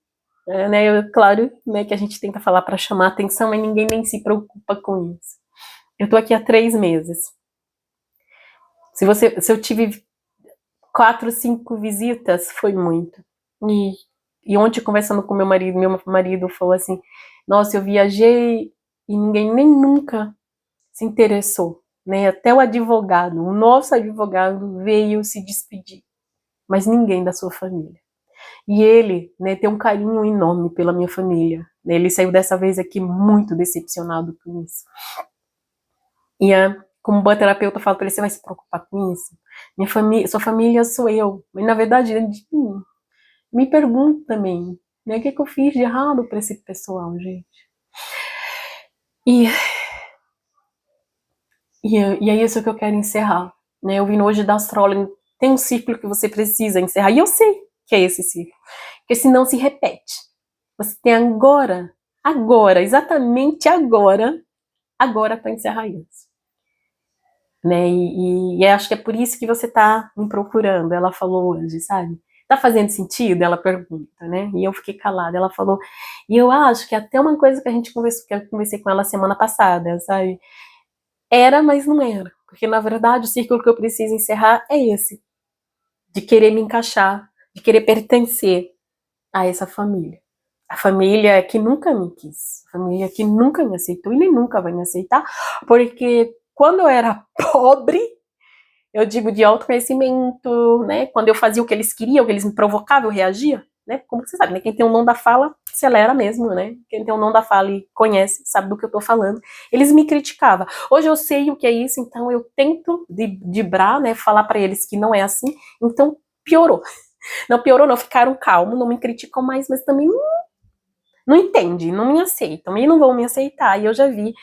Speaker 1: Né, claro, né, que a gente tenta falar para chamar atenção, mas ninguém nem se preocupa com isso. Eu tô aqui há 3 meses. Se eu tive 4, 5 visitas, foi muito. E ontem, conversando com meu marido falou assim, nossa, eu viajei e ninguém nem nunca se interessou, né? Até o nosso advogado veio se despedir, mas ninguém da sua família. E ele, né, tem um carinho enorme pela minha família. Né? Ele saiu dessa vez aqui muito decepcionado com isso. E como boa terapeuta, eu falo para ele, você vai se preocupar com isso? Sua família sou eu. Mas na verdade, me pergunto também, né, o que eu fiz de errado para esse pessoal, gente? E, e é isso que eu quero encerrar, né? Eu vim hoje da astróloga, tem um ciclo que você precisa encerrar, e eu sei que é esse ciclo, porque senão se repete. Você tem agora, exatamente agora para encerrar isso. Né? E acho que é por isso que você tá me procurando, ela falou hoje, sabe? Tá fazendo sentido? Ela pergunta, né? E eu fiquei calada. Ela falou, e eu acho que até uma coisa que a gente conversou, que eu conversei com ela semana passada, sabe? Era, mas não era. Porque, na verdade, o círculo que eu preciso encerrar é esse. De querer me encaixar, de querer pertencer a essa família. A família que nunca me quis, a família que nunca me aceitou e nem nunca vai me aceitar, porque quando eu era pobre, eu digo de autoconhecimento, né? Quando eu fazia o que eles queriam, o que eles me provocavam, eu reagia, né? Como você sabe, né? Quem tem o dom da fala, acelera mesmo, né? Quem tem o dom da fala e conhece, sabe do que eu tô falando. Eles me criticavam. Hoje eu sei o que é isso, então eu tento dibrar, né? Falar para eles que não é assim. Então piorou. Não piorou, não. Ficaram calmos, não me criticam mais, mas também não entende, não me aceitam e não vão me aceitar. E eu já vi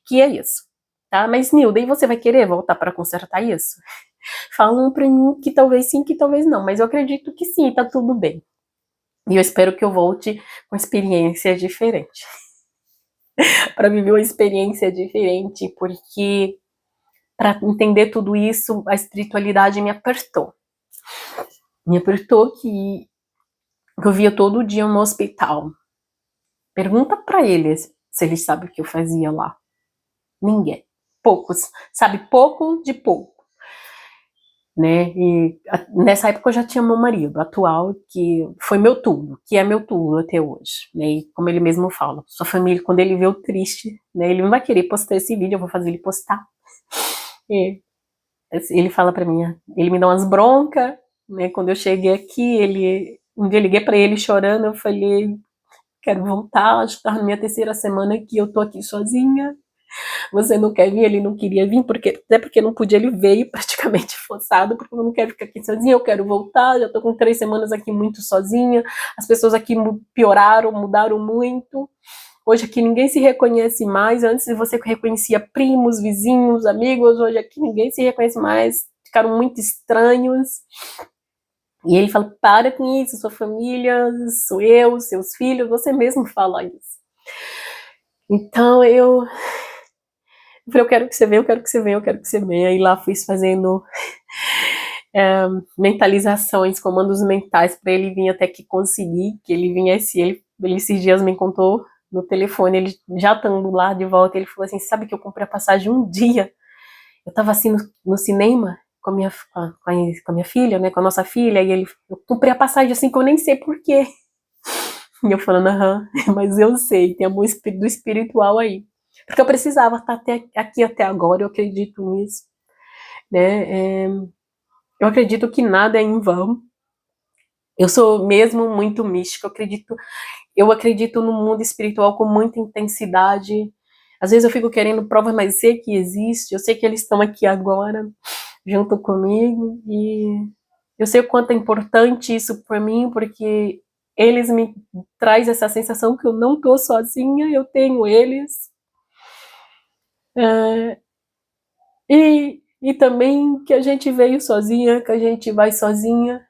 Speaker 1: que é isso. Tá? Mas, Nilda, e você vai querer voltar para consertar isso? Falam pra mim que talvez sim, que talvez não, mas eu acredito que sim, tá tudo bem. E eu espero que eu volte com experiência diferente. Para viver uma experiência diferente, porque para entender tudo isso, a espiritualidade me apertou. Me apertou que eu via todo dia no hospital. Pergunta para eles se eles sabem o que eu fazia lá. Ninguém. Poucos. Sabe pouco de pouco. Né? E nessa época eu já tinha meu marido atual, que foi meu tudo, que é meu tudo até hoje, né? E como ele mesmo fala, sua família, quando ele vê o triste, né? Ele não vai querer postar esse vídeo, eu vou fazer ele postar. E ele fala pra mim, ele me dá umas broncas, né? Quando eu cheguei aqui, um dia eu liguei pra ele chorando, eu falei, quero voltar, acho que tá na minha terceira semana que eu tô aqui sozinha. Você não quer vir? Ele não queria vir, até porque não podia, ele veio praticamente forçado, porque eu não quero ficar aqui sozinha, eu quero voltar, já tô com 3 semanas aqui muito sozinha, as pessoas aqui pioraram, mudaram muito, hoje aqui ninguém se reconhece mais, antes você reconhecia primos, vizinhos, amigos, hoje aqui ninguém se reconhece mais, ficaram muito estranhos, e ele fala, para com isso, sua família, sou eu, seus filhos, você mesmo fala isso. Então eu falei, eu quero que você venha, eu quero que você venha, eu quero que você venha. E lá fui fazendo mentalizações, comandos mentais para ele vir até que conseguir, que ele viesse. Ele esses dias me contou no telefone, ele já estando lá de volta, ele falou assim, sabe que eu comprei a passagem um dia? Eu tava assim no cinema com a minha filha, né, com a nossa filha, e eu comprei a passagem assim que eu nem sei porquê. E eu falando, aham, mas eu sei, tem amor do espiritual aí. Porque eu precisava estar aqui até agora, eu acredito nisso. Né? Eu acredito que nada é em vão. Eu sou mesmo muito mística, eu acredito no mundo espiritual com muita intensidade. Às vezes eu fico querendo provas, mas sei que existe, eu sei que eles estão aqui agora, junto comigo, e eu sei o quanto é importante isso para mim, porque eles me trazem essa sensação que eu não estou sozinha, eu tenho eles. É, e também que a gente veio sozinha, que a gente vai sozinha.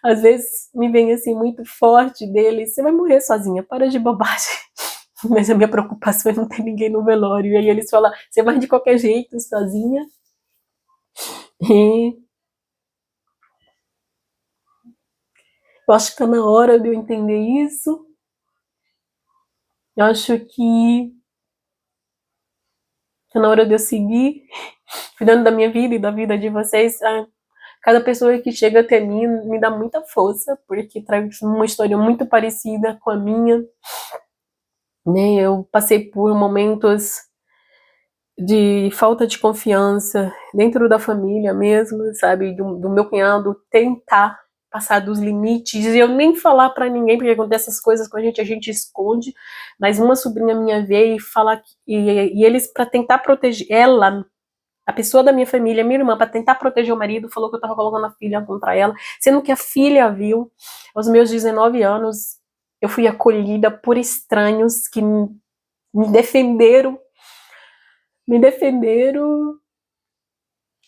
Speaker 1: Às vezes me vem assim muito forte dele, você vai morrer sozinha, para de bobagem. Mas a minha preocupação é não ter ninguém no velório. E aí eles falam, você vai de qualquer jeito, sozinha. E eu acho que tá na hora de eu entender isso. Eu acho que tá na hora de eu seguir, cuidando da minha vida e da vida de vocês. Cada pessoa que chega até mim me dá muita força, porque traz uma história muito parecida com a minha. Né? Eu passei por momentos de falta de confiança dentro da família mesmo, sabe? Do meu cunhado tentar passar dos limites, e eu nem falar pra ninguém, porque acontece essas coisas com a gente esconde, mas uma sobrinha minha veio e falar, e eles, pra tentar proteger, ela, a pessoa da minha família, minha irmã, pra tentar proteger o marido, falou que eu tava colocando a filha contra ela, sendo que a filha viu, aos meus 19 anos, eu fui acolhida por estranhos que me defenderam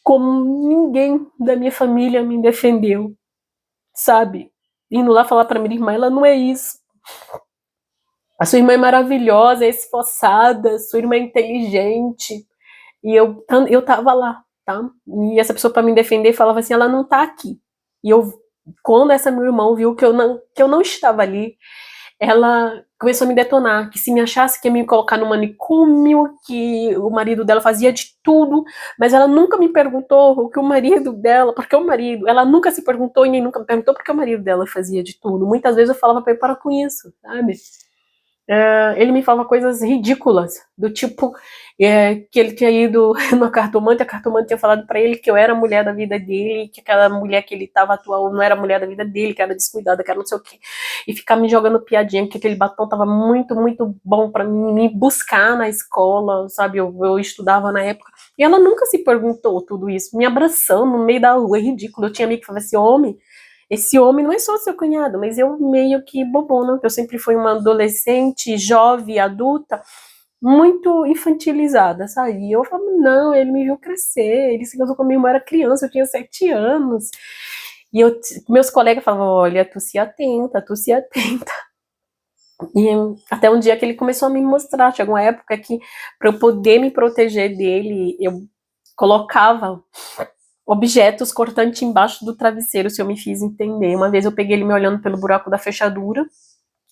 Speaker 1: como ninguém da minha família me defendeu, sabe? Indo lá falar pra minha irmã, ela não é isso. A sua irmã é maravilhosa, é esforçada, sua irmã é inteligente. E eu tava lá, tá? E essa pessoa pra me defender falava assim, ela não tá aqui. E quando essa minha irmã viu que eu não estava ali, ela começou a me detonar, que se me achasse que ia me colocar no manicômio, que o marido dela fazia de tudo, mas ela nunca me perguntou o que o marido dela, porque o marido, ela nunca se perguntou e nem nunca me perguntou porque o marido dela fazia de tudo. Muitas vezes eu falava pra ele, para com isso, sabe? Ele me falava coisas ridículas, do tipo que ele tinha ido numa cartomante, a cartomante tinha falado pra ele que eu era a mulher da vida dele, que aquela mulher que ele tava atual não era a mulher da vida dele, que era descuidada, que era não sei o quê, e ficar me jogando piadinha, que aquele batom tava muito, muito bom pra mim, me buscar na escola, sabe, eu estudava na época, e ela nunca se perguntou tudo isso, me abraçando no meio da rua, é ridículo, eu tinha amigo que falava assim, homem, esse homem não é só seu cunhado, mas eu meio que bobona, eu sempre fui uma adolescente, jovem, adulta, muito infantilizada, sabe? E eu falo, não, ele me viu crescer, ele se casou comigo, eu era criança, eu tinha 7 anos. E meus colegas falavam, olha, tu se atenta, tu se atenta. E até um dia que ele começou a me mostrar, chegou uma época que, para eu poder me proteger dele, eu colocava objetos cortantes embaixo do travesseiro, se eu me fiz entender. Uma vez eu peguei ele me olhando pelo buraco da fechadura,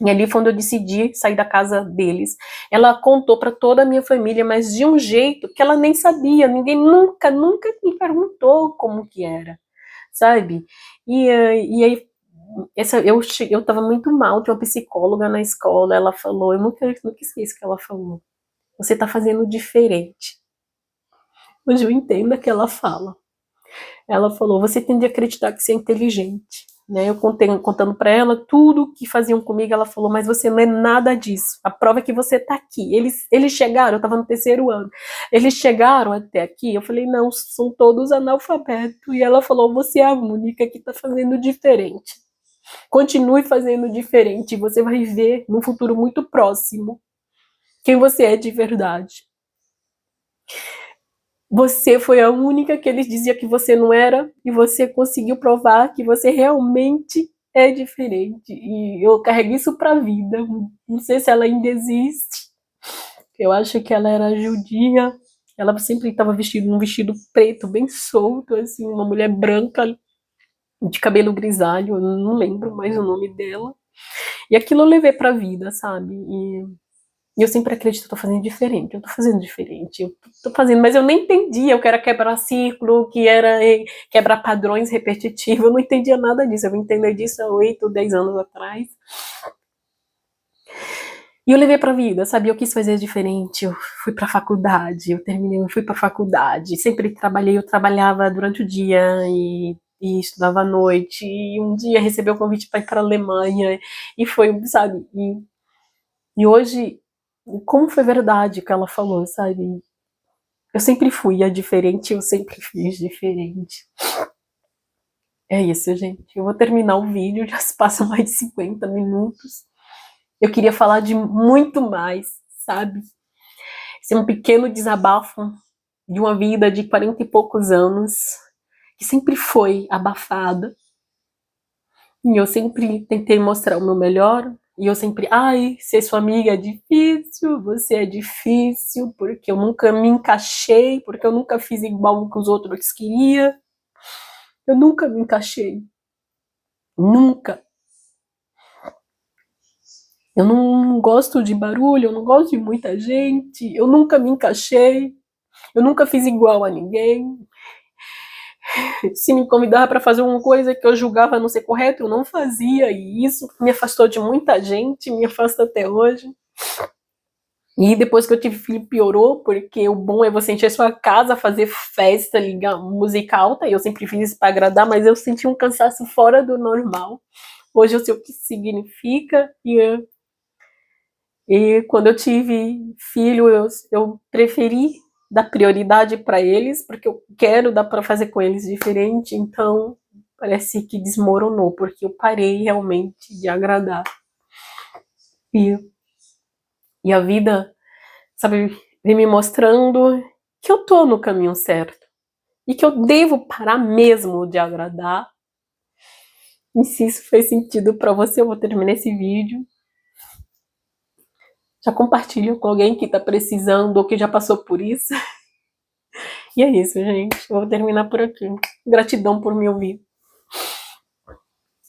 Speaker 1: e ali foi onde eu decidi sair da casa deles. Ela contou para toda a minha família, mas de um jeito que ela nem sabia, ninguém nunca me perguntou como que era, sabe? E aí, eu tava muito mal, tinha uma psicóloga na escola, ela falou, eu nunca esqueço que ela falou, você tá fazendo diferente. Hoje eu entendo que ela fala. Ela falou, você tem de acreditar que você é inteligente. Né? Eu contando para ela tudo que faziam comigo, ela falou, mas você não é nada disso. A prova é que você tá aqui. Eles chegaram, eu estava no 3º ano. Eles chegaram até aqui. Eu falei, não, são todos analfabetos. E ela falou, você é a única que está fazendo diferente. Continue fazendo diferente. Você vai ver num futuro muito próximo quem você é de verdade. Você foi a única que eles diziam que você não era e você conseguiu provar que você realmente é diferente. E eu carrego isso pra vida. Não sei se ela ainda existe. Eu acho que ela era judia. Ela sempre estava vestida num vestido preto, bem solto, assim, uma mulher branca, de cabelo grisalho, eu não lembro mais o nome dela. E aquilo eu levei pra vida, sabe? E eu sempre acredito, eu tô fazendo diferente, eu tô fazendo diferente, eu tô fazendo, mas eu nem entendia o que era quebrar ciclo, o que era quebrar padrões repetitivos, eu não entendia nada disso, eu vim entender disso há 8, 10 anos atrás. E eu levei pra vida, sabe? Eu quis fazer diferente, eu fui pra faculdade, eu fui pra faculdade, sempre trabalhei, eu trabalhava durante o dia e estudava à noite, e um dia recebi o convite para ir pra Alemanha, e foi, sabe? E hoje, como foi verdade o que ela falou, sabe? Eu sempre fui a diferente, eu sempre fiz diferente. É isso, gente. Eu vou terminar o vídeo, já se passa mais de 50 minutos. Eu queria falar de muito mais, sabe? Esse é um pequeno desabafo de uma vida de 40 e poucos anos, que sempre foi abafada. E eu sempre tentei mostrar o meu melhor. E eu sempre, ai, ser sua amiga é difícil, você é difícil, porque eu nunca me encaixei, porque eu nunca fiz igual o que os outros queriam. Eu nunca me encaixei. Nunca. Eu não gosto de barulho, eu não gosto de muita gente, eu nunca me encaixei, eu nunca fiz igual a ninguém. Se me convidava para fazer uma coisa que eu julgava não ser correto, eu não fazia, e isso me afastou de muita gente, me afasta até hoje. E depois que eu tive filho piorou, porque o bom é você encher sua casa, fazer festa, ligar música alta, e eu sempre fiz isso para agradar, mas eu senti um cansaço fora do normal. Hoje eu sei o que significa, e quando eu tive filho, eu preferi dar prioridade para eles, porque eu quero dar para fazer com eles diferente, então parece que desmoronou, porque eu parei realmente de agradar. E a vida sabe, vem me mostrando que eu tô no caminho certo. E que eu devo parar mesmo de agradar. E se isso fez sentido pra você, eu vou terminar esse vídeo. Já compartilha com alguém que tá precisando ou que já passou por isso. E é isso, gente. Eu vou terminar por aqui. Gratidão por me ouvir.